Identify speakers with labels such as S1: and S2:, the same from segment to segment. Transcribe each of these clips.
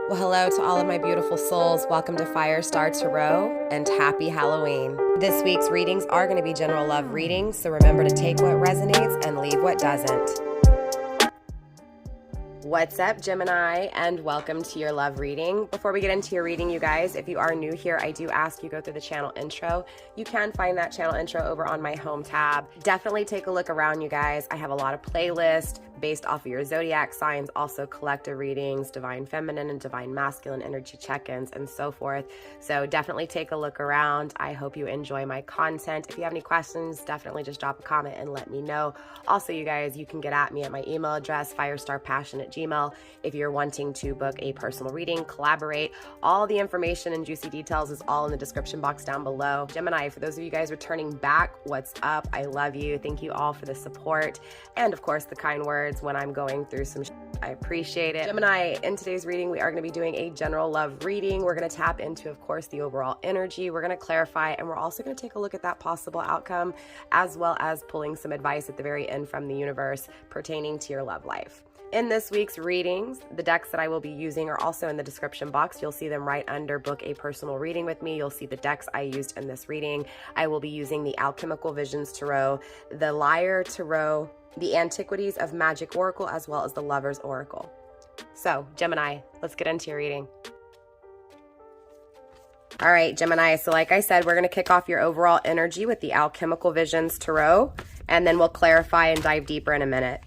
S1: Well, hello to all of my beautiful souls. Welcome to Firestar Tarot and happy Halloween. This week's readings are going to be general love readings, so remember to take what resonates and leave what doesn't. What's up, Gemini, and welcome to your love reading. Before we get into your reading, you guys, if you are new here, I do ask you go through the channel intro. You can find that channel intro over on my home tab. Definitely take a look around, you guys. I have a lot of playlists based off of your zodiac signs, also collective readings, divine feminine and divine masculine energy check-ins, and so forth. So definitely take a look around. I hope you enjoy my content. If you have any questions, definitely just drop a comment and let me know. Also, you guys, you can get at me at my email address, firestarpassion@gmail.com. If you're wanting to book a personal reading, collaborate, all the information and juicy details is all in the description box down below. Gemini, for those of you guys returning back, what's up? I love you. Thank you all for the support and, of course, the kind words when I'm going through some I appreciate it. Gemini, in today's reading, we are going to be doing a general love reading. We're going to tap into, of course, the overall energy. We're going to clarify, and we're also going to take a look at that possible outcome, as well as pulling some advice at the very end from the universe pertaining to your love life. In this week's readings, the decks that I will be using are also in the description box. You'll see them right under book a personal reading with me. You'll see the decks I used in this reading. I will be using the Alchemical Visions Tarot, the Lyre Tarot, the Antiquities of Magick Oracle, as well as the Lover's Oracle. So, Gemini, let's get into your reading. All right, Gemini, so like I said, we're going to kick off your overall energy with the Alchemical Visions Tarot, and then we'll clarify and dive deeper in a minute.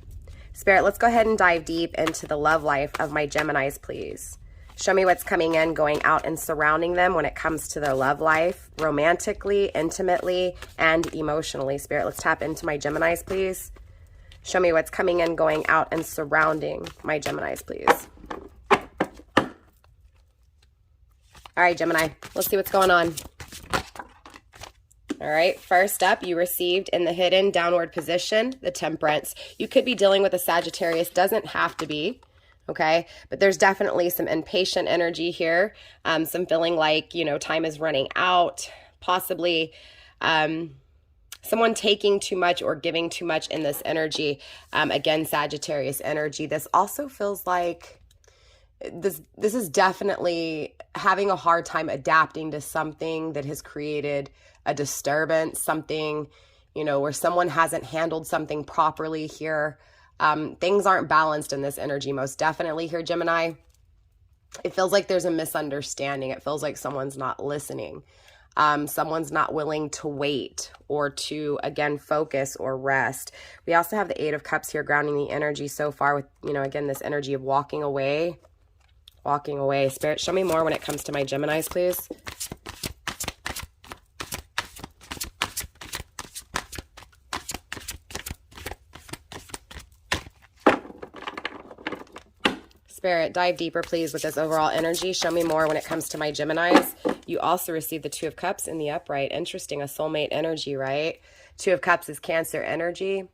S1: Spirit, let's go ahead and dive deep into the love life of my Geminis, please. Show me what's coming in, going out, and surrounding them when it comes to their love life, romantically, intimately, and emotionally. Spirit, let's tap into my Geminis, please. Show me what's coming in, going out, and surrounding my Geminis, please. All right, Gemini, let's see what's going on. All right, first up, you received in the hidden downward position, the Temperance. You could be dealing with a Sagittarius, doesn't have to be, okay? But there's definitely some impatient energy here, some feeling like, you know, time is running out, possibly someone taking too much or giving too much in this energy. Again, Sagittarius energy. This also feels like this is definitely having a hard time adapting to something that has created a disturbance, something, you know, where someone hasn't handled something properly here. Things aren't balanced in this energy, most definitely here, Gemini. It feels like there's a misunderstanding. It feels like someone's not listening. Someone's not willing to wait or to, again, focus or rest. We also have the Eight of Cups here grounding the energy so far with, you know, again, this energy of walking away. Walking away. Spirit, show me more when it comes to my Geminis, please. Spirit, dive deeper, please, with this overall energy. Show me more when it comes to my Geminis. You also received the Two of Cups in the upright. Interesting, a soulmate energy, right? Two of Cups is Cancer energy.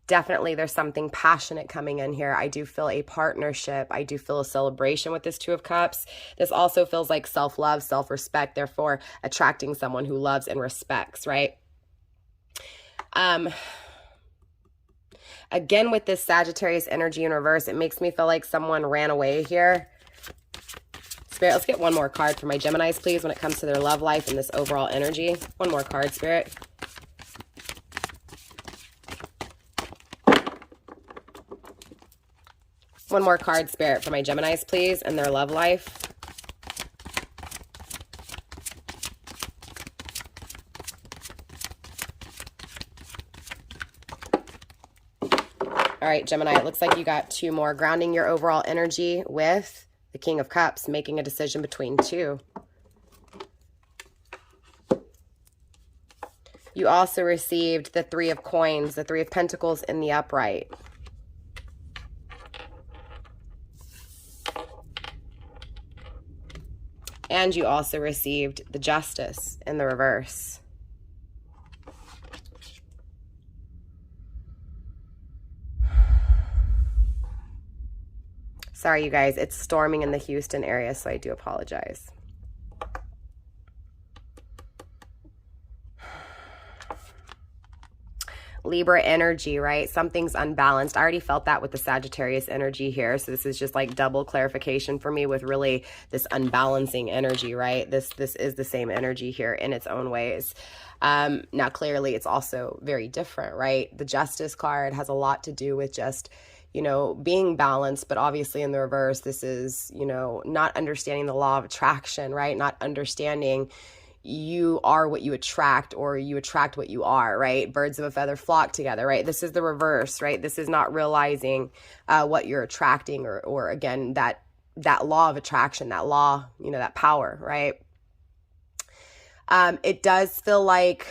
S1: Definitely there's something passionate coming in here. I do feel a partnership. I do feel a celebration with this Two of Cups. This also feels like self-love, self-respect, therefore attracting someone who loves and respects, right? Again, with this Sagittarius energy in reverse, it makes me feel like someone ran away here. Spirit, let's get one more card for my Geminis, please, when it comes to their love life and this overall energy. One more card, Spirit. One more card, Spirit, for my Geminis, please, and their love life. All right, Gemini, it looks like you got two more. Grounding your overall energy with the King of Cups, making a decision between two. You also received the Three of Coins, the Three of Pentacles in the upright. And you also received the Justice in the reverse. Sorry, you guys, it's storming in the Houston area, so I do apologize. Libra energy, right? Something's unbalanced. I already felt that with the Sagittarius energy here. So this is just like double clarification for me with really this unbalancing energy, right? This is the same energy here in its own ways. Now, clearly, it's also very different, right? The Justice card has a lot to do with just, you know, being balanced, but obviously in the reverse, this is, you know, not understanding the law of attraction, right? Not understanding you are what you attract, or you attract what you are, right? Birds of a feather flock together, right? This is the reverse, right? This is not realizing what you're attracting, or again, that law of attraction, that law, you know, that power, right? It does feel like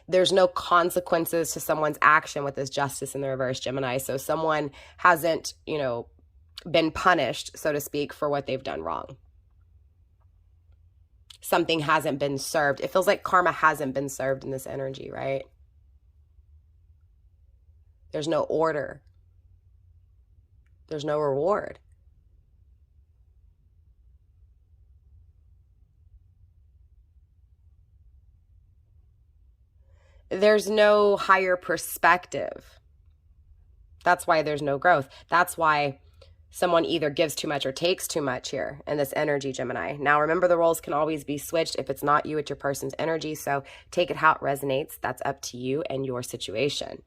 S1: there's no consequences to someone's action with this Justice in the reverse, Gemini. So someone hasn't, you know, been punished, so to speak, for what they've done wrong. Something hasn't been served. It feels like karma hasn't been served in this energy, right? There's no order. There's no reward. There's no higher perspective. That's why there's no growth. That's why someone either gives too much or takes too much here in this energy, Gemini. Now, remember, the roles can always be switched. If it's not you, it's your person's energy. So take it how it resonates. That's up to you and your situation.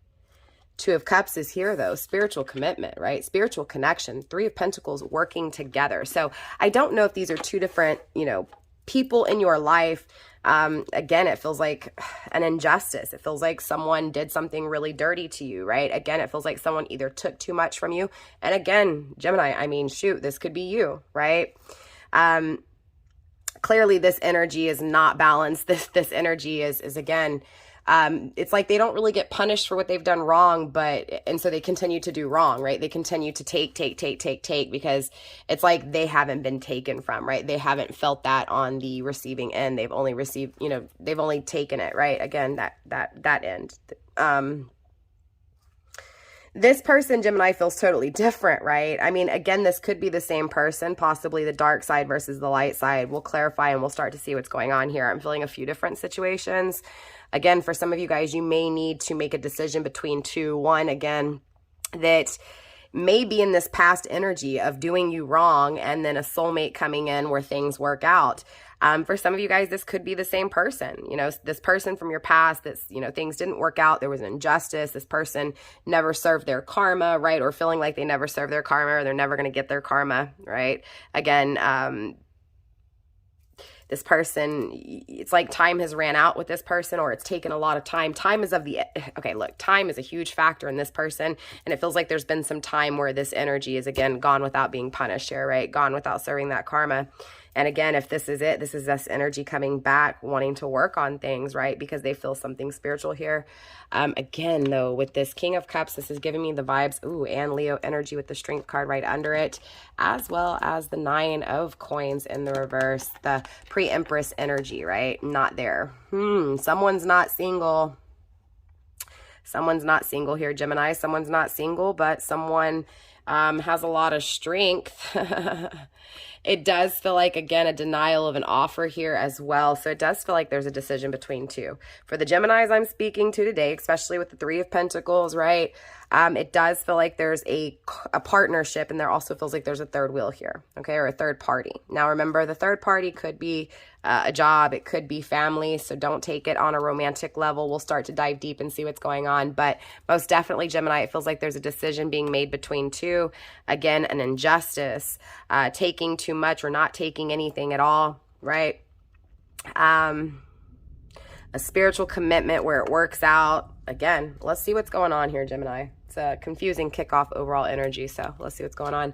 S1: Two of Cups is here, though. Spiritual commitment, right? Spiritual connection. Three of Pentacles working together. So I don't know if these are two different, you know, people in your life. Again, it feels like an injustice. It feels like someone did something really dirty to you, right? Again, it feels like someone either took too much from you. And again, Gemini, I mean, shoot, this could be you, right? Clearly this energy is not balanced. This energy is again, it's like they don't really get punished for what they've done wrong, and so they continue to do wrong, right? They continue to take, because it's like they haven't been taken from, right? They haven't felt that on the receiving end. They've only received, you know, they've only taken it, right? Again, that end. This person, Gemini, feels totally different, right? I mean, again, this could be the same person, possibly the dark side versus the light side. We'll clarify and we'll start to see what's going on here. I'm feeling a few different situations. Again, for some of you guys, you may need to make a decision between two. One, again, that may be in this past energy of doing you wrong, and then a soulmate coming in where things work out. For some of you guys, this could be the same person, you know, this person from your past that's, you know, things didn't work out. There was an injustice. This person never served their karma, right? Or feeling like they never served their karma, or they're never going to get their karma, right? Again, this person, it's like time has ran out with this person, or it's taken a lot of time. Time is okay, look, time is a huge factor in this person. And it feels like there's been some time where this energy is, again, gone without being punished here, right? Gone without serving that karma. And again, if this is it, this is this energy coming back, wanting to work on things, right? Because they feel something spiritual here. Again, though, with this King of Cups, this is giving me the vibes, ooh, and Leo energy with the Strength card right under it, as well as the Nine of Coins in the reverse, the pre-Empress energy, right? Not there. Someone's not single. Someone's not single here, Gemini. Someone's not single, but someone has a lot of strength. It does feel like, again, a denial of an offer here as well. So it does feel like there's a decision between two. For the Geminis I'm speaking to today, especially with the Three of Pentacles, right? It does feel like there's a partnership, and there also feels like there's a third wheel here, okay, or a third party. Now, remember, the third party could be a job. It could be family, so don't take it on a romantic level. We'll start to dive deep and see what's going on, but most definitely, Gemini, it feels like there's a decision being made between two. Again, an injustice, taking too much or not taking anything at all, right? A spiritual commitment where it works out. Again, let's see what's going on here, Gemini. It's a confusing kickoff overall energy, so let's see what's going on.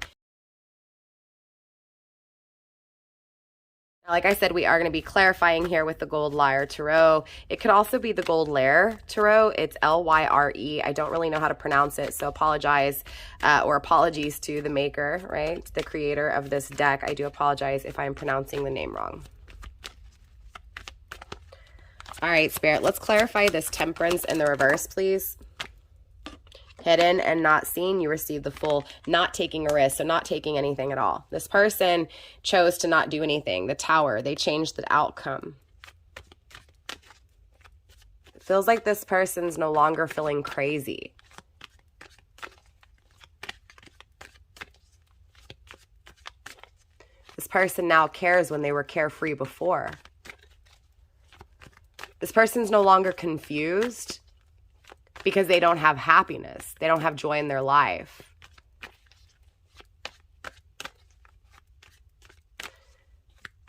S1: Like I said, we are going to be clarifying here with the Gold Lyre Tarot. It could also be the Gold Lyre Tarot. It's L-Y-R-E. I don't really know how to pronounce it, so apologize, or apologies to the maker, right? The creator of this deck. I do apologize if I'm pronouncing the name wrong. All right, Spirit, let's clarify this Temperance in the reverse, please. Hidden and not seen, you receive the full, not taking a risk, so not taking anything at all. This person chose to not do anything. The Tower, they changed the outcome. Feels like this person's no longer feeling crazy. This person now cares when they were carefree before. This person's no longer confused because they don't have happiness. They don't have joy in their life.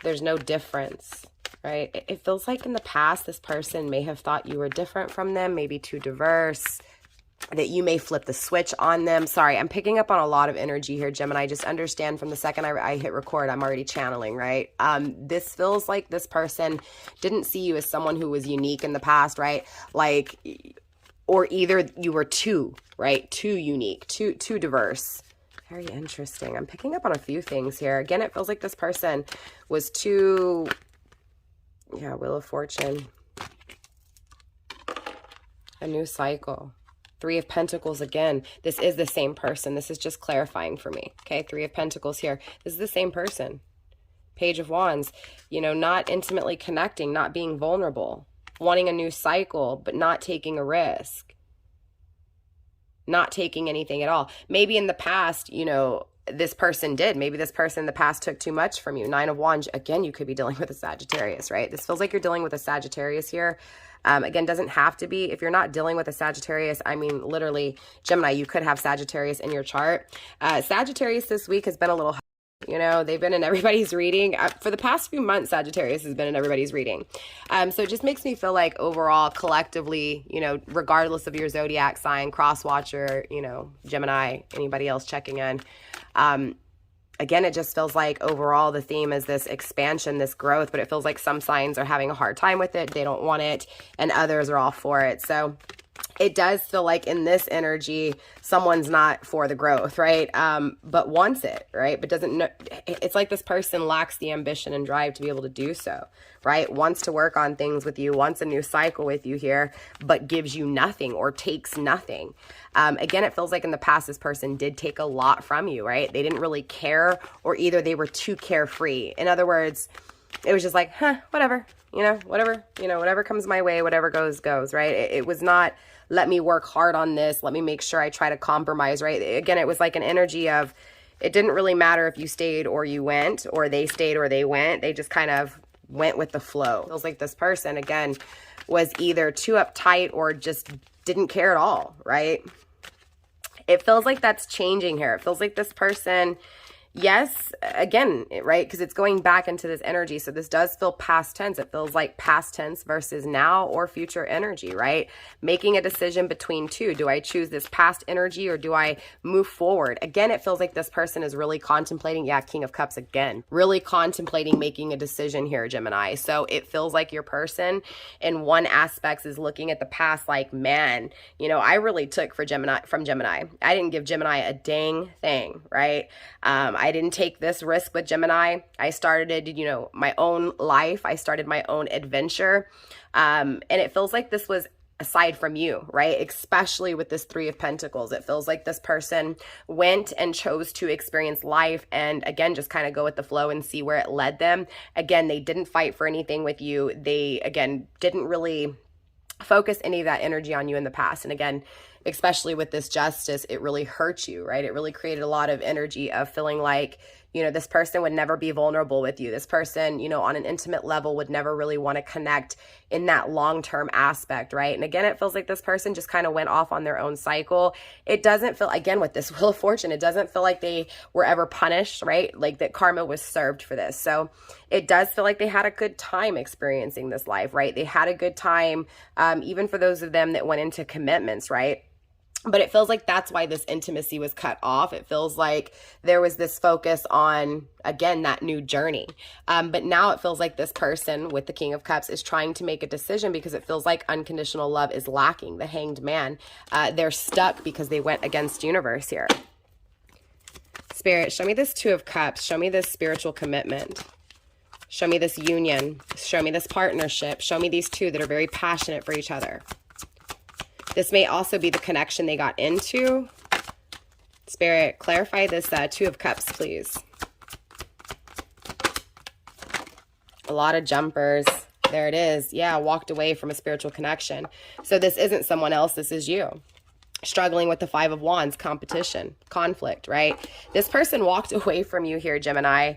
S1: There's no difference, right? It feels like in the past, this person may have thought you were different from them, maybe too diverse, that you may flip the switch on them. Sorry, I'm picking up on a lot of energy here, Gemini. Just understand from the second I hit record, I'm already channeling, right? This feels like this person didn't see you as someone who was unique in the past, right? Like, or either you were too, right? Too unique, too diverse. Very interesting. I'm picking up on a few things here. Again, it feels like this person was too, yeah, Wheel of Fortune. A new cycle. Three of Pentacles again. This is the same person. This is just clarifying for me. Okay, Three of Pentacles here. This is the same person. Page of Wands. You know, not intimately connecting, not being vulnerable. Wanting a new cycle, but not taking a risk. Not taking anything at all. Maybe in the past, you know, this person did. Maybe this person in the past took too much from you. Nine of Wands. Again, you could be dealing with a Sagittarius, right? This feels like you're dealing with a Sagittarius here. Again, doesn't have to be. If you're not dealing with a Sagittarius, I mean, literally, Gemini, you could have Sagittarius in your chart. Sagittarius this week has been a little, you know, they've been in everybody's reading. For the past few months, Sagittarius has been in everybody's reading. So it just makes me feel like overall, collectively, you know, regardless of your zodiac sign, cross watcher, you know, Gemini, anybody else checking in, again, it just feels like overall the theme is this expansion, this growth, but it feels like some signs are having a hard time with it. They don't want it, and others are all for it. So it does feel like in this energy, someone's not for the growth, right? But wants it, right? But doesn't know. It's like this person lacks the ambition and drive to be able to do so, right? Wants to work on things with you, wants a new cycle with you here, but gives you nothing or takes nothing. Again, it feels like in the past, this person did take a lot from you, right? They didn't really care, or either they were too carefree. In other words, it was just like, huh, whatever, whatever comes my way, whatever goes, right? It was not, let me work hard on this. Let me make sure I try to compromise, right? Again, it was like an energy of, it didn't really matter if you stayed or you went, or they stayed or they went. They just kind of went with the flow. It feels like this person, again, was either too uptight or just didn't care at all, right? It feels like that's changing here. It feels like this person, yes, again, right? Because it's going back into this energy. So this does feel past tense. It feels like past tense versus now or future energy, right? Making a decision between two. Do I choose this past energy or do I move forward? Again, it feels like this person is really contemplating, yeah, King of Cups again, really contemplating making a decision here, Gemini. So it feels like your person in one aspect is looking at the past like, man, you know, I really took from Gemini. I didn't give Gemini a dang thing, right? I didn't take this risk with Gemini. I started, you know, my own life. I started my own adventure. And it feels like this was aside from you, right? Especially with this Three of Pentacles. It feels like this person went and chose to experience life and again, just kind of go with the flow and see where it led them. Again, they didn't fight for anything with you. They, again, didn't really focus any of that energy on you in the past. And again, especially with this Justice, it really hurt you, right? It really created a lot of energy of feeling like, you know, this person would never be vulnerable with you. This person, you know, on an intimate level would never really want to connect in that long-term aspect, right? And again, it feels like this person just kind of went off on their own cycle. It doesn't feel, again, with this Wheel of Fortune, it doesn't feel like they were ever punished, right? Like that karma was served for this. So it does feel like they had a good time experiencing this life, right? They had a good time, even for those of them that went into commitments, right? But it feels like that's why this intimacy was cut off. It feels like there was this focus on, again, that new journey. But now it feels like this person with the King of Cups is trying to make a decision because it feels like unconditional love is lacking. The Hanged Man, they're stuck because they went against universe here. Spirit, show me this Two of Cups. Show me this spiritual commitment. Show me this union. Show me this partnership. Show me these two that are very passionate for each other. This may also be the connection they got into. Spirit, clarify this Two of Cups, please. A lot of jumpers. There it is. Yeah, walked away from a spiritual connection. So this isn't someone else. This is you. Struggling with the Five of Wands, competition, conflict, right? This person walked away from you here, Gemini,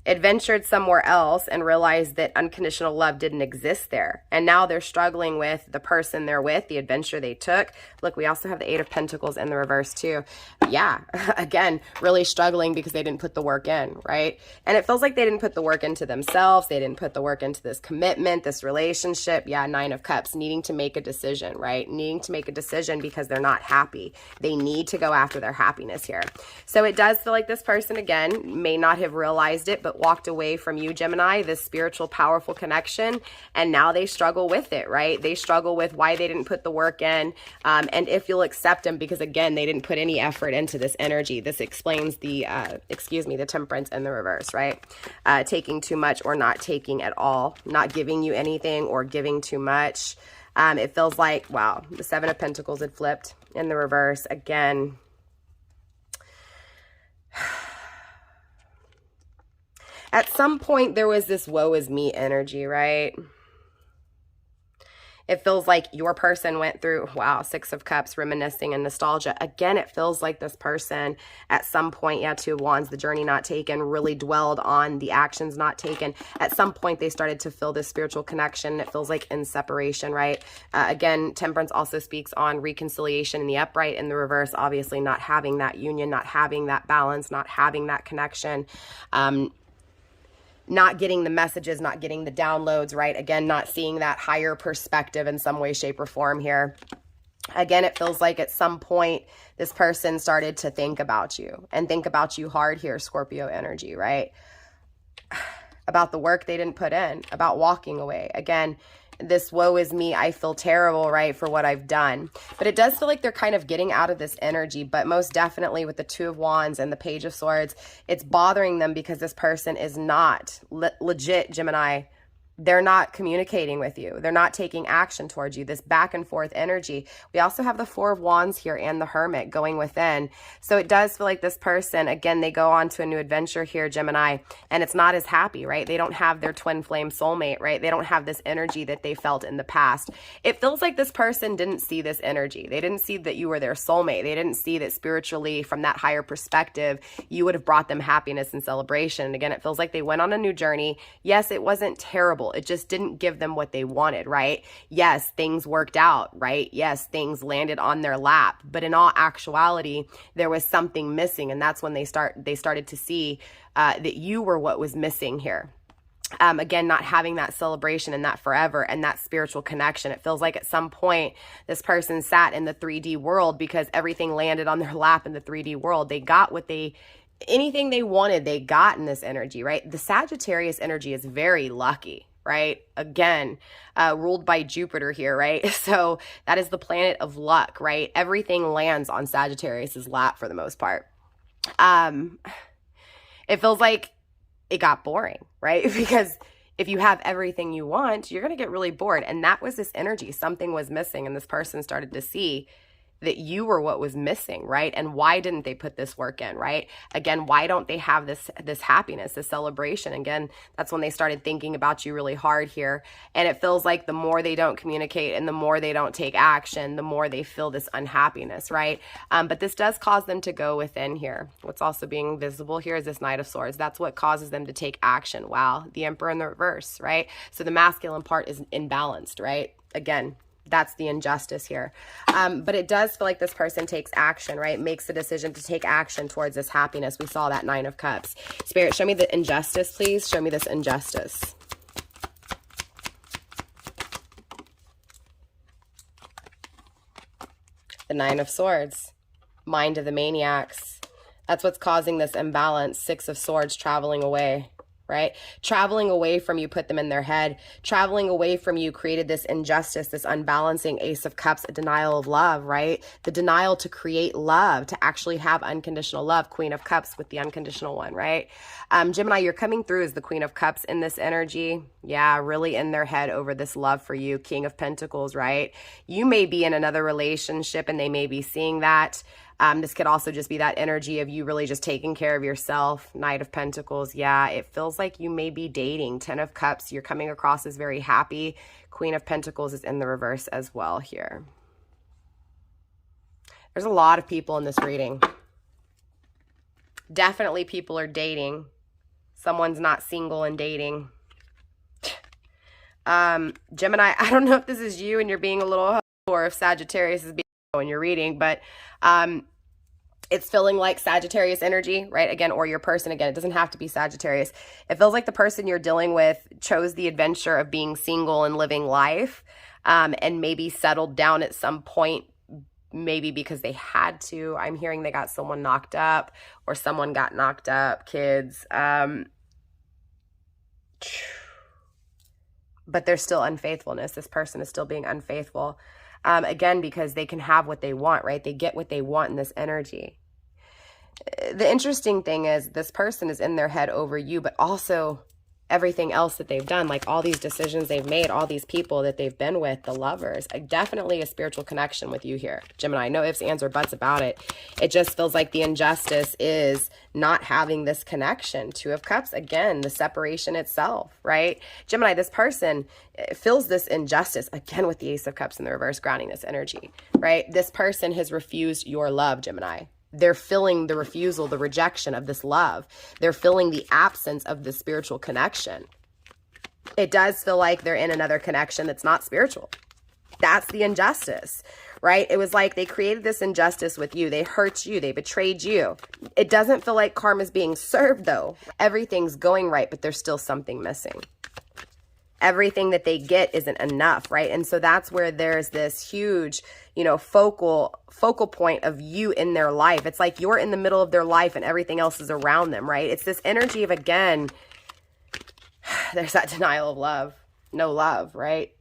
S1: adventured somewhere else and realized that unconditional love didn't exist there. And now they're struggling with the person they're with, the adventure they took. Look, we also have the Eight of Pentacles in the reverse too. Yeah, again, really struggling because they didn't put the work in, right? And it feels like they didn't put the work into themselves. They didn't put the work into this commitment, this relationship. Yeah, Nine of Cups, needing to make a decision, right? Needing to make a decision because they're not happy. They need to go after their happiness here. So it does feel like this person, again, may not have realized it, but walked away from you, Gemini, this spiritual, powerful connection, and now they struggle with it, right? They struggle with why they didn't put the work in, and if you'll accept them, because again, they didn't put any effort into this energy. This explains the, the Temperance in the reverse, right? Taking too much or not taking at all, not giving you anything or giving too much. It feels like, wow, the Seven of Pentacles had flipped in the reverse again. At some point, there was this woe is me energy, right? It feels like your person went through, wow, Six of Cups, reminiscing and nostalgia. Again, it feels like this person at some point, yeah, Two of Wands, the journey not taken, really dwelled on the actions not taken. At some point, they started to feel this spiritual connection. It feels like in separation, right? Again, Temperance also speaks on reconciliation in the upright, in the reverse, obviously not having that union, not having that balance, not having that connection. Not getting the messages, not getting the downloads, right? Again, not seeing that higher perspective in some way, shape, or form here. Again, it feels like at some point, this person started to think about you and think about you hard here, Scorpio energy, right? About the work they didn't put in, about walking away. Again, this woe is me, I feel terrible, right, for what I've done. But it does feel like they're kind of getting out of this energy, but most definitely with the Two of Wands and the Page of Swords, it's bothering them because this person is not legit, Gemini. They're not communicating with you. They're not taking action towards you, this back and forth energy. We also have the Four of Wands here and the Hermit going within. So it does feel like this person, again, they go on to a new adventure here, Gemini, and it's not as happy, right? They don't have their twin flame soulmate, right? They don't have this energy that they felt in the past. It feels like this person didn't see this energy. They didn't see that you were their soulmate. They didn't see that spiritually, from that higher perspective, you would have brought them happiness and celebration. And again, it feels like they went on a new journey. Yes, it wasn't terrible. It just didn't give them what they wanted, right? Yes, things worked out, right? Yes, things landed on their lap. But in all actuality, there was something missing. And that's when they started to see that you were what was missing here. Again, not having that celebration and that forever and that spiritual connection. It feels like at some point, this person sat in the 3D world because everything landed on their lap in the 3D world. They got anything they wanted, they got in this energy, right? The Sagittarius energy is very lucky, right? Again, ruled by Jupiter here, right? So that is the planet of luck, right? Everything lands on Sagittarius's lap for the most part. It feels like it got boring, right? Because if you have everything you want, you're going to get really bored. And that was this energy. Something was missing, and this person started to see that you were what was missing, right? And why didn't they put this work in, right? Again, why don't they have this happiness, this celebration? Again, that's when they started thinking about you really hard here. And it feels like the more they don't communicate and the more they don't take action, the more they feel this unhappiness, right? But this does cause them to go within here. What's also being visible here is this Knight of Swords. That's what causes them to take action. Wow, the Emperor in the reverse, right? So the masculine part is imbalanced, right? Again, that's the injustice here. But it does feel like this person takes action, right? Makes the decision to take action towards this happiness. We saw that Nine of Cups. Spirit, show me the injustice, please. Show me this injustice. The Nine of Swords. Mind of the Maniacs. That's what's causing this imbalance. Six of Swords traveling away. Right? Traveling away from you put them in their head. Traveling away from you created this injustice, this unbalancing. Ace of Cups, a denial of love, right? The denial to create love, to actually have unconditional love. Queen of Cups with the unconditional one, right? Gemini, you're coming through as the Queen of Cups in this energy. Yeah, really in their head over this love for you. King of Pentacles, right? You may be in another relationship and they may be seeing that. This could also just be that energy of you really just taking care of yourself. Knight of Pentacles. Yeah, it feels like you may be dating. 10 of Cups, you're coming across as very happy. Queen of Pentacles is in the reverse as well here. There's a lot of people in this reading. Definitely people are dating. Someone's not single and dating. Gemini, I don't know if this is you and you're being a little, or if Sagittarius is being in your reading, but it's feeling like Sagittarius energy, right? Again, or your person, again, it doesn't have to be Sagittarius. It feels like the person you're dealing with chose the adventure of being single and living life, and maybe settled down at some point, maybe because they had to. I'm hearing they got someone knocked up, or someone got knocked up, kids. But there's still unfaithfulness. This person is still being unfaithful. Again, because they can have what they want, right? They get what they want in this energy. The interesting thing is this person is in their head over you, but also everything else that they've done, like all these decisions they've made, all these people that they've been with, the lovers. Definitely a spiritual connection with you here, Gemini. No ifs, ands, or buts about it. It just feels like the injustice is not having this connection. 2 of Cups, again, the separation itself, right? Gemini, this person feels this injustice, again, with the Ace of Cups in the reverse, grounding this energy, right? This person has refused your love, Gemini. They're feeling the refusal, the rejection of this love. They're feeling the absence of the spiritual connection. It does feel like they're in another connection that's not spiritual. That's the injustice, right? It was like they created this injustice with you. They hurt you. They betrayed you. It doesn't feel like karma's being served, though. Everything's going right, but there's still something missing. Everything that they get isn't enough, right? And so that's where there's this huge, you know, focal point of you in their life. It's like you're in the middle of their life and everything else is around them, right? It's this energy of, again, there's that denial of love. No love, right?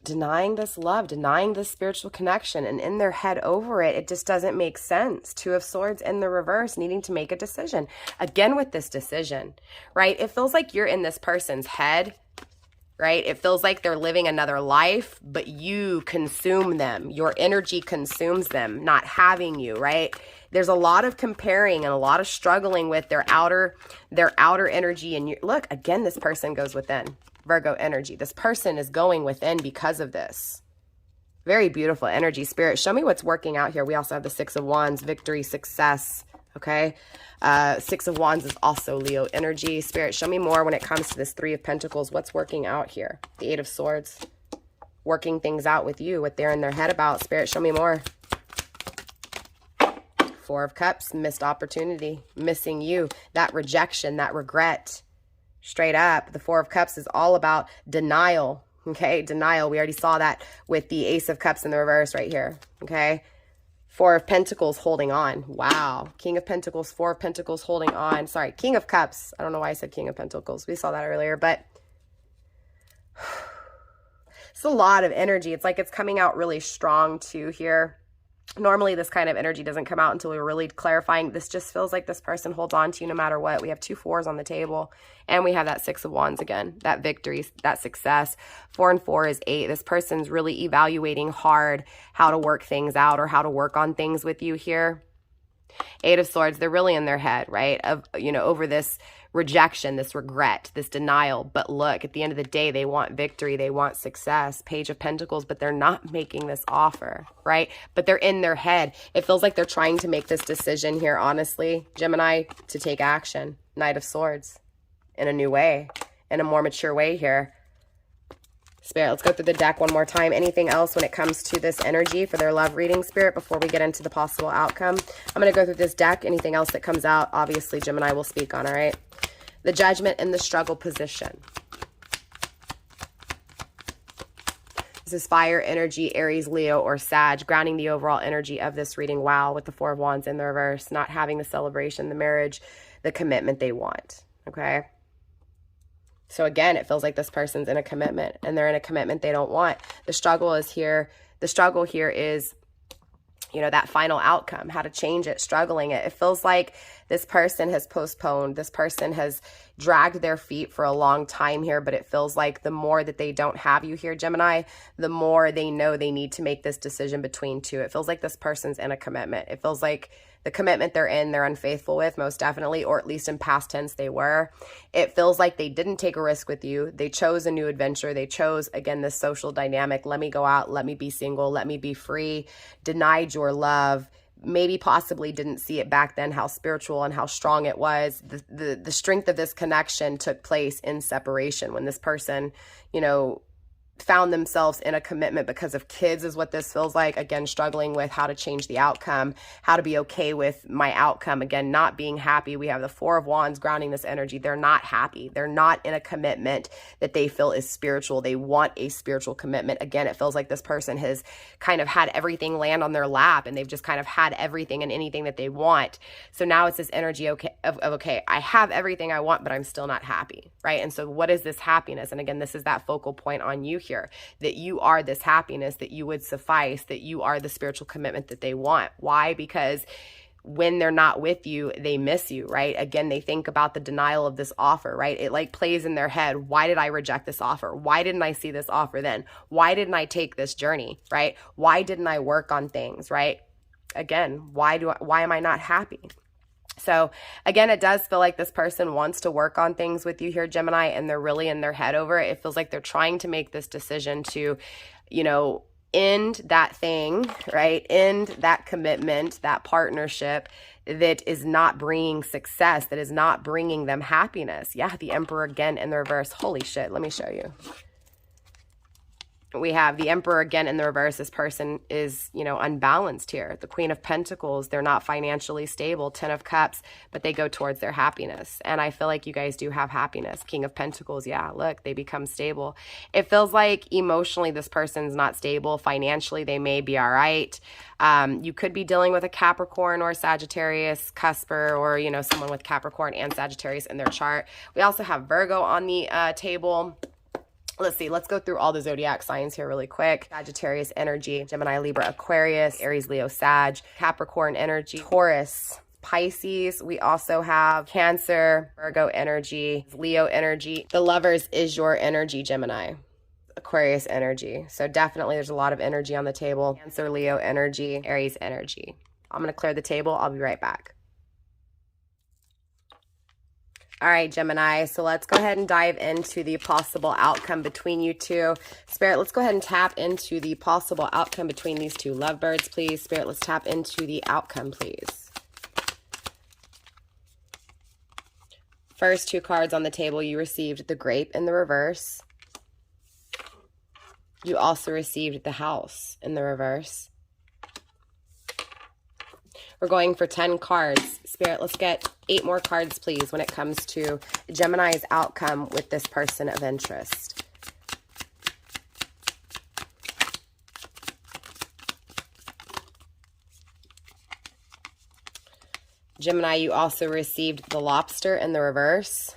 S1: Denying this love, denying this spiritual connection, and in their head over it, it just doesn't make sense. 2 of Swords in the reverse, needing to make a decision. Again, with this decision, right? It feels like you're in this person's head, right? It feels like they're living another life, but you consume them. Your energy consumes them, not having you, right? There's a lot of comparing and a lot of struggling with their outer energy. And look, again, this person goes within. Virgo energy. This person is going within because of this. Very beautiful energy. Spirit, show me what's working out here. We also have the 6 of Wands, victory, success. Okay. 6 of Wands is also Leo energy. Spirit, show me more when it comes to this 3 of Pentacles. What's working out here? The 8 of Swords. Working things out with you, what they're in their head about. Spirit, show me more. 4 of Cups, missed opportunity, missing you. That rejection, that regret. Straight up, the 4 of Cups is all about denial, okay? Denial. We already saw that with the Ace of Cups in the reverse right here, okay? 4 of Pentacles holding on. Wow. King of Pentacles, 4 of Pentacles holding on. Sorry, King of Cups. I don't know why I said King of Pentacles. We saw that earlier, but it's a lot of energy. It's like it's coming out really strong too here. Normally, this kind of energy doesn't come out until we're really clarifying. This just feels like this person holds on to you no matter what. We have 2 4s on the table, and we have that 6 of Wands again, that victory, that success. 4 and 4 is 8. This person's really evaluating hard how to work things out or how to work on things with you here. 8 of Swords, they're really in their head, right? Of, you know, over this rejection, this regret, this denial. But look, at the end of the day, they want victory. They want success. Page of Pentacles, but they're not making this offer, right? But they're in their head. It feels like they're trying to make this decision here, honestly, Gemini, to take action. Knight of Swords in a new way, in a more mature way here. Spirit, let's go through the deck one more time. Anything else when it comes to this energy for their love reading, Spirit, before we get into the possible outcome? I'm going to go through this deck. Anything else that comes out, obviously, Gemini will speak on, all right? The Judgment in the struggle position. This is fire energy, Aries, Leo, or Sag, grounding the overall energy of this reading. Wow, with the 4 of Wands in the reverse, not having the celebration, the marriage, the commitment they want, okay? So again, it feels like this person's in a commitment and they're in a commitment they don't want. The struggle is here. The struggle here is, you know, that final outcome, how to change it, struggling it. It feels like this person has postponed. This person has dragged their feet for a long time here, but it feels like the more that they don't have you here, Gemini, the more they know they need to make this decision between two. It feels like this person's in a commitment. It feels like the commitment they're in, they're unfaithful with, most definitely, or at least in past tense they were. It feels like they didn't take a risk with you. They chose a new adventure. They chose, again, this social dynamic. Let me go out. Let me be single. Let me be free. Denied your love. Maybe possibly didn't see it back then, how spiritual and how strong it was. The strength of this connection took place in separation when this person, you know, found themselves in a commitment because of kids is what this feels like. Again, struggling with how to change the outcome, how to be okay with my outcome. Again, not being happy. We have the Four of Wands grounding this energy. They're not happy. They're not in a commitment that they feel is spiritual. They want a spiritual commitment. Again, it feels like this person has kind of had everything land on their lap and they've just kind of had everything and anything that they want. So now it's this energy of okay, I have everything I want, but I'm still not happy, right? And so what is this happiness? And again, this is that focal point on you here, that you are this happiness, that you would suffice, that you are the spiritual commitment that they want. Why? Because when they're not with you, they miss you, right? Again, they think about the denial of this offer, right? It like plays in their head. Why did I reject this offer? Why didn't I see this offer then? Why didn't I take this journey, right? Why didn't I work on things, right? Again, why am I not happy? So again, it does feel like this person wants to work on things with you here, Gemini, and they're really in their head over it. It feels like they're trying to make this decision to, you know, end that thing, right? End that commitment, that partnership that is not bringing success, that is not bringing them happiness. Yeah, the Emperor again in the reverse. Holy shit, let me show you. We have the Emperor again in the reverse. This person is, you know, unbalanced here. The Queen of Pentacles, they're not financially stable. Ten of Cups, but they go towards their happiness. And I feel like you guys do have happiness. King of Pentacles, yeah, look, they become stable. It feels like emotionally this person's not stable. Financially, they may be all right. You could be dealing with a Capricorn or Sagittarius cusper, or, you know, someone with Capricorn and Sagittarius in their chart. We also have Virgo on the table. Let's see. Let's go through all the zodiac signs here really quick. Sagittarius energy, Gemini, Libra, Aquarius, Aries, Leo, Sag, Capricorn energy, Taurus, Pisces. We also have Cancer, Virgo energy, Leo energy. The Lovers is your energy, Gemini. Aquarius energy. So definitely there's a lot of energy on the table. Cancer, Leo energy, Aries energy. I'm going to clear the table. I'll be right back. All right, Gemini, so let's go ahead and dive into the possible outcome between you two. Spirit, let's go ahead and tap into the possible outcome between these two lovebirds, please. Spirit, let's tap into the outcome, please. First two cards on the table, you received the Grape in the reverse. You also received the House in the reverse. We're going for 10 cards. Spirit, let's get 8 more cards, please, when it comes to Gemini's outcome with this person of interest. Gemini, you also received the Lobster in the reverse.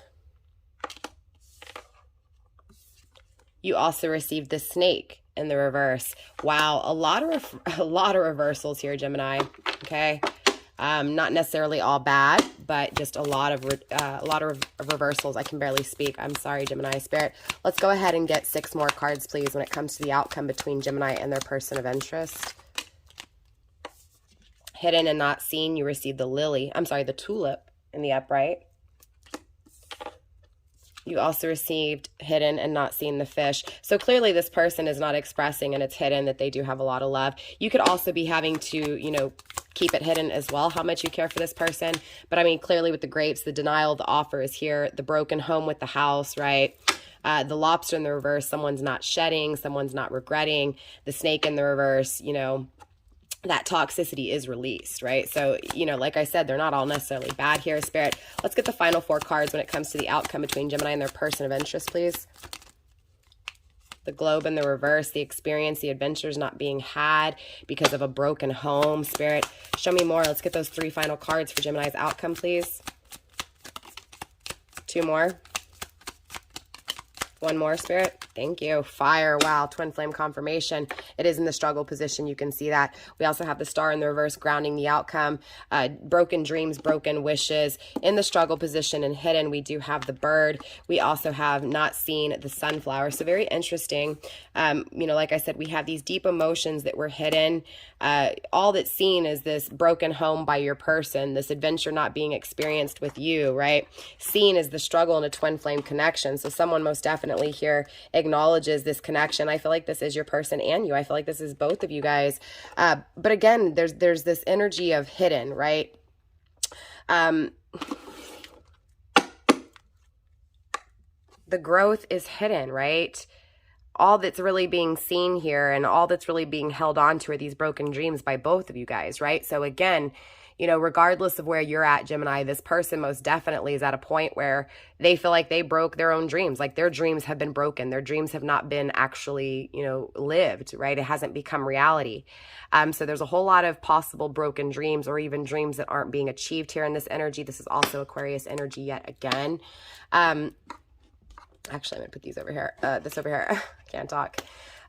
S1: You also received the Snake in the reverse. Wow, a lot of reversals here, Gemini. Okay. Not necessarily all bad, but just a lot of reversals. I can barely speak. I'm sorry, Gemini. Spirit, let's go ahead and get 6 more cards, please, when it comes to the outcome between Gemini and their person of interest. Hidden and not seen, you received the Lily. I'm sorry, the Tulip in the upright. You also received hidden and not seen, the Fish. So clearly this person is not expressing, and it's hidden, that they do have a lot of love. You could also be having to, you know, keep it hidden as well, how much you care for this person. But I mean, clearly with the Grapes, the denial of the offer is here. The broken home with the House, right? The Lobster in the reverse, someone's not shedding, someone's not regretting. The Snake in the reverse, you know, that toxicity is released, right? So, you know, like I said, they're not all necessarily bad here, Spirit. Let's get the final 4 cards when it comes to the outcome between Gemini and their person of interest, please. The Globe in the reverse, the experience, the adventures not being had because of a broken home. Spirit, show me more. Let's get those 3 final cards for Gemini's outcome, please. 2 more. 1 more, Spirit. Thank you. Fire. Wow. Twin flame confirmation. It is in the struggle position. You can see that. We also have the star in the reverse grounding the outcome. Broken dreams, broken wishes. In the struggle position and hidden, we do have the bird. We also have not seen the sunflower. So very interesting. You know, like I said, we have these deep emotions that were hidden. All that's seen is this broken home by your person, this adventure not being experienced with you, right? Seen is the struggle in a twin flame connection. So someone most definitely here acknowledges this connection. I feel like this is your person and you. I feel like this is both of you guys. But again, there's this energy of hidden, right? The growth is hidden, right? All that's really being seen here and all that's really being held on to are these broken dreams by both of you guys, right? So again, you know, regardless of where you're at, Gemini, this person most definitely is at a point where they feel like they broke their own dreams. Like their dreams have been broken. Their dreams have not been actually, you know, lived, right? It hasn't become reality. So there's a whole lot of possible broken dreams or even dreams that aren't being achieved here in this energy. This is also Aquarius energy yet again. Actually, I'm going to put these over here. This over here. I can't talk.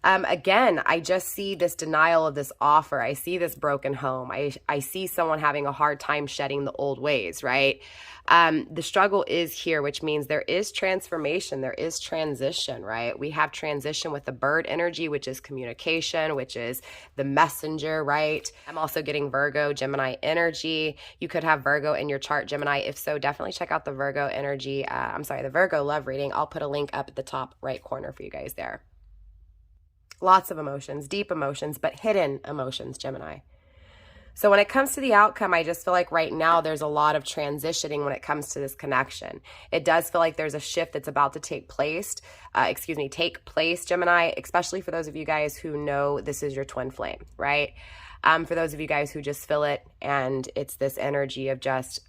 S1: Again, I just see this denial of this offer. I see this broken home. I see someone having a hard time shedding the old ways, right? The struggle is here, which means there is transformation. There is transition, right? We have transition with the bird energy, which is communication, which is the messenger, right? I'm also getting Virgo, Gemini energy. You could have Virgo in your chart, Gemini. If so, definitely check out the Virgo energy. The Virgo love reading. I'll put a link up at the top right corner for you guys there. Lots of emotions, deep emotions, but hidden emotions, Gemini. So when it comes to the outcome, I just feel like right now there's a lot of transitioning when it comes to this connection. It does feel like there's a shift that's about to take place, Gemini, especially for those of you guys who know this is your twin flame, right? For those of you guys who just feel it and it's this energy of just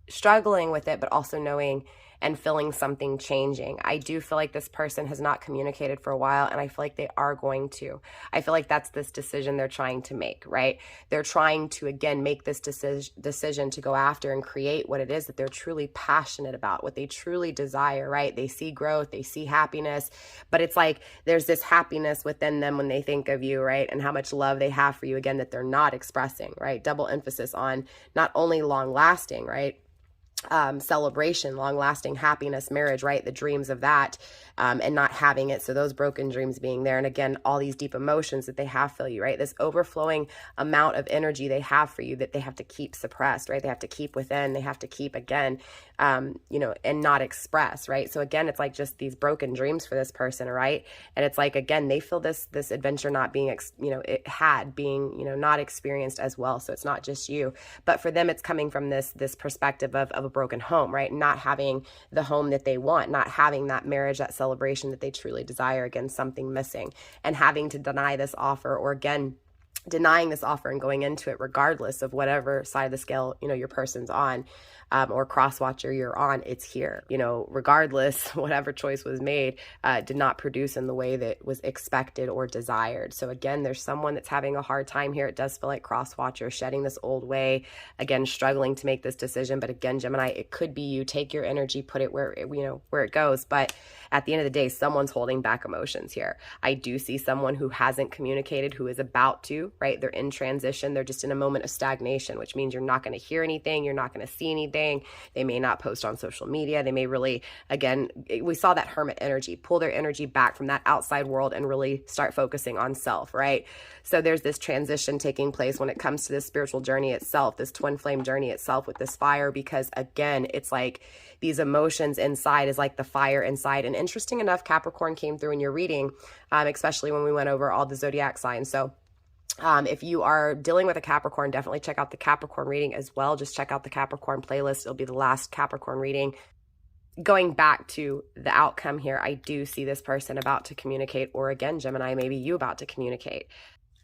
S1: struggling with it, but also knowing and feeling something changing. I do feel like this person has not communicated for a while, and I feel like they are going to. I feel like that's this decision they're trying to make, right? They're trying to, again, make this decision to go after and create what it is that they're truly passionate about, what they truly desire, right? They see growth, they see happiness, but it's like there's this happiness within them when they think of you, right? And how much love they have for you, again, that they're not expressing, right? Double emphasis on not only long lasting, right? Celebration, long-lasting happiness, marriage, right? The dreams of that, and not having it. So those broken dreams being there. And again, all these deep emotions that they have for you, right? This overflowing amount of energy they have for you that they have to keep suppressed, right? They have to keep within, they have to keep again, and not express, right? So again, it's like just these broken dreams for this person, right? And it's like, again, they feel this adventure not being, not experienced as well. So it's not just you, but for them, it's coming from this perspective of a broken home, right? Not having the home that they want, not having that marriage, that celebration that they truly desire, again, something missing, and having to deny this offer, or again, denying this offer and going into it regardless of whatever side of the scale, your person's on, or cross watcher you're on, it's here, regardless, whatever choice was made, did not produce in the way that was expected or desired. So again, there's someone that's having a hard time here. It does feel like cross watcher shedding this old way, again, struggling to make this decision. But again, Gemini, it could be you. Take your energy, put it where it goes. But at the end of the day, someone's holding back emotions here. I do see someone who hasn't communicated, who is about to, right? They're in transition. They're just in a moment of stagnation, which means you're not going to hear anything. You're not going to see anything. They may not post on social media. They may really, again, we saw that hermit energy, pull their energy back from that outside world and really start focusing on self, right? So there's this transition taking place when it comes to this spiritual journey itself, this twin flame journey itself with this fire, because again, it's like these emotions inside is like the fire inside. And interesting enough, Capricorn came through in your reading, especially when we went over all the zodiac signs. So if you are dealing with a Capricorn, definitely check out the Capricorn reading as well. Just check out the Capricorn playlist. It'll be the last Capricorn reading. Going back to the outcome here, I do see this person about to communicate, or again, Gemini, maybe you about to communicate.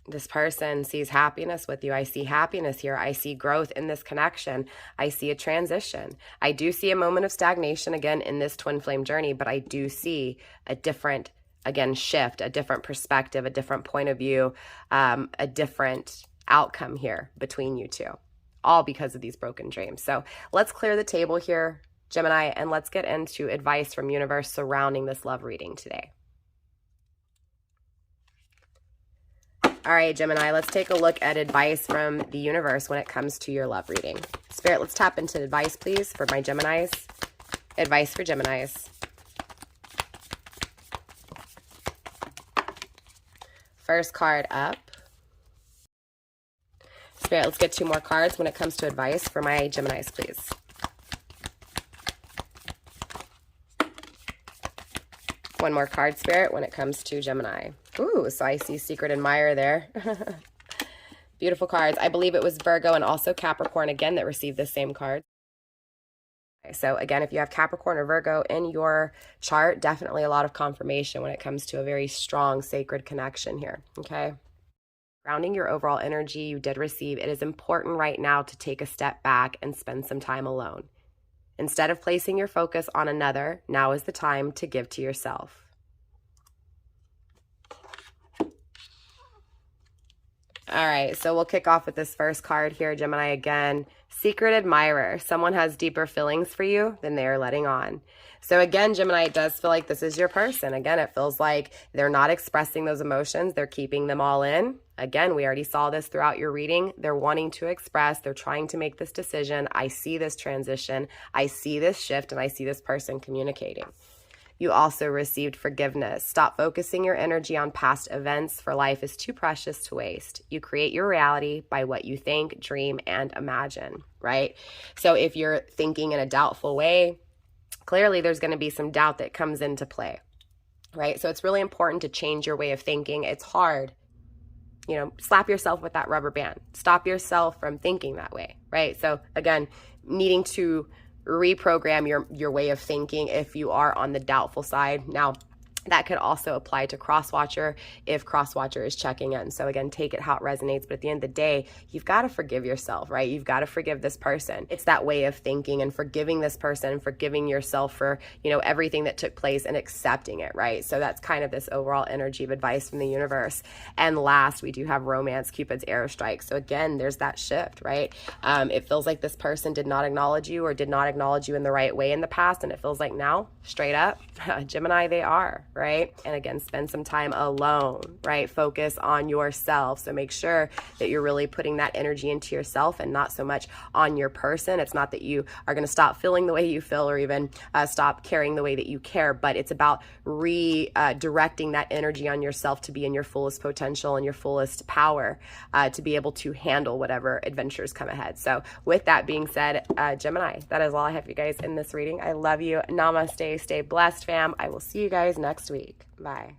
S1: This person sees happiness with you. I see happiness here. I see growth in this connection. I see a transition. I do see a moment of stagnation again in this twin flame journey, but I do see a different shift, a different perspective, a different point of view, a different outcome here between you two, all because of these broken dreams. So let's clear the table here, Gemini, and let's get into advice from universe surrounding this love reading today. All right, Gemini, let's take a look at advice from the universe when it comes to your love reading. Spirit, let's tap into advice, please, for my Geminis. Advice for Geminis. First card up. Spirit, let's get 2 more cards when it comes to advice for my Geminis, please. One more card, Spirit, when it comes to Gemini. Ooh, so I see Secret Admirer there. Beautiful cards. I believe it was Virgo and also Capricorn again that received the same card. So again, if you have Capricorn or Virgo in your chart, definitely a lot of confirmation when it comes to a very strong sacred connection here, okay? Grounding your overall energy you did receive, it is important right now to take a step back and spend some time alone. Instead of placing your focus on another, now is the time to give to yourself. All right, so we'll kick off with this first card here, Gemini, again. Secret Admirer. Someone has deeper feelings for you than they are letting on. So again, Gemini, it does feel like this is your person. Again, it feels like they're not expressing those emotions. They're keeping them all in. Again, we already saw this throughout your reading. They're wanting to express. They're trying to make this decision. I see this transition. I see this shift, and I see this person communicating. You also received forgiveness. Stop focusing your energy on past events, for life is too precious to waste. You create your reality by what you think, dream, and imagine, right? So if you're thinking in a doubtful way, clearly there's going to be some doubt that comes into play, right? So it's really important to change your way of thinking. It's hard. You know, slap yourself with that rubber band. Stop yourself from thinking that way, right? So again, needing to reprogram your way of thinking if you are on the doubtful side. Now, that could also apply to Crosswatcher if Crosswatcher is checking in. So again, take it how it resonates. But at the end of the day, you've got to forgive yourself, right? You've got to forgive this person. It's that way of thinking and forgiving this person and forgiving yourself for, you know, everything that took place and accepting it, right? So that's kind of this overall energy of advice from the universe. And last, we do have Romance, Cupid's arrow strike. So again, there's that shift, right? It feels like this person did not acknowledge you or did not acknowledge you in the right way in the past. And it feels like now, straight up, Gemini, they are. Right? And again, spend some time alone, right? Focus on yourself. So make sure that you're really putting that energy into yourself and not so much on your person. It's not that you are going to stop feeling the way you feel or even stop caring the way that you care, but it's about redirecting that energy on yourself to be in your fullest potential and your fullest power to be able to handle whatever adventures come ahead. So with that being said, Gemini, that is all I have for you guys in this reading. I love you. Namaste. Stay blessed, fam. I will see you guys next week. Bye.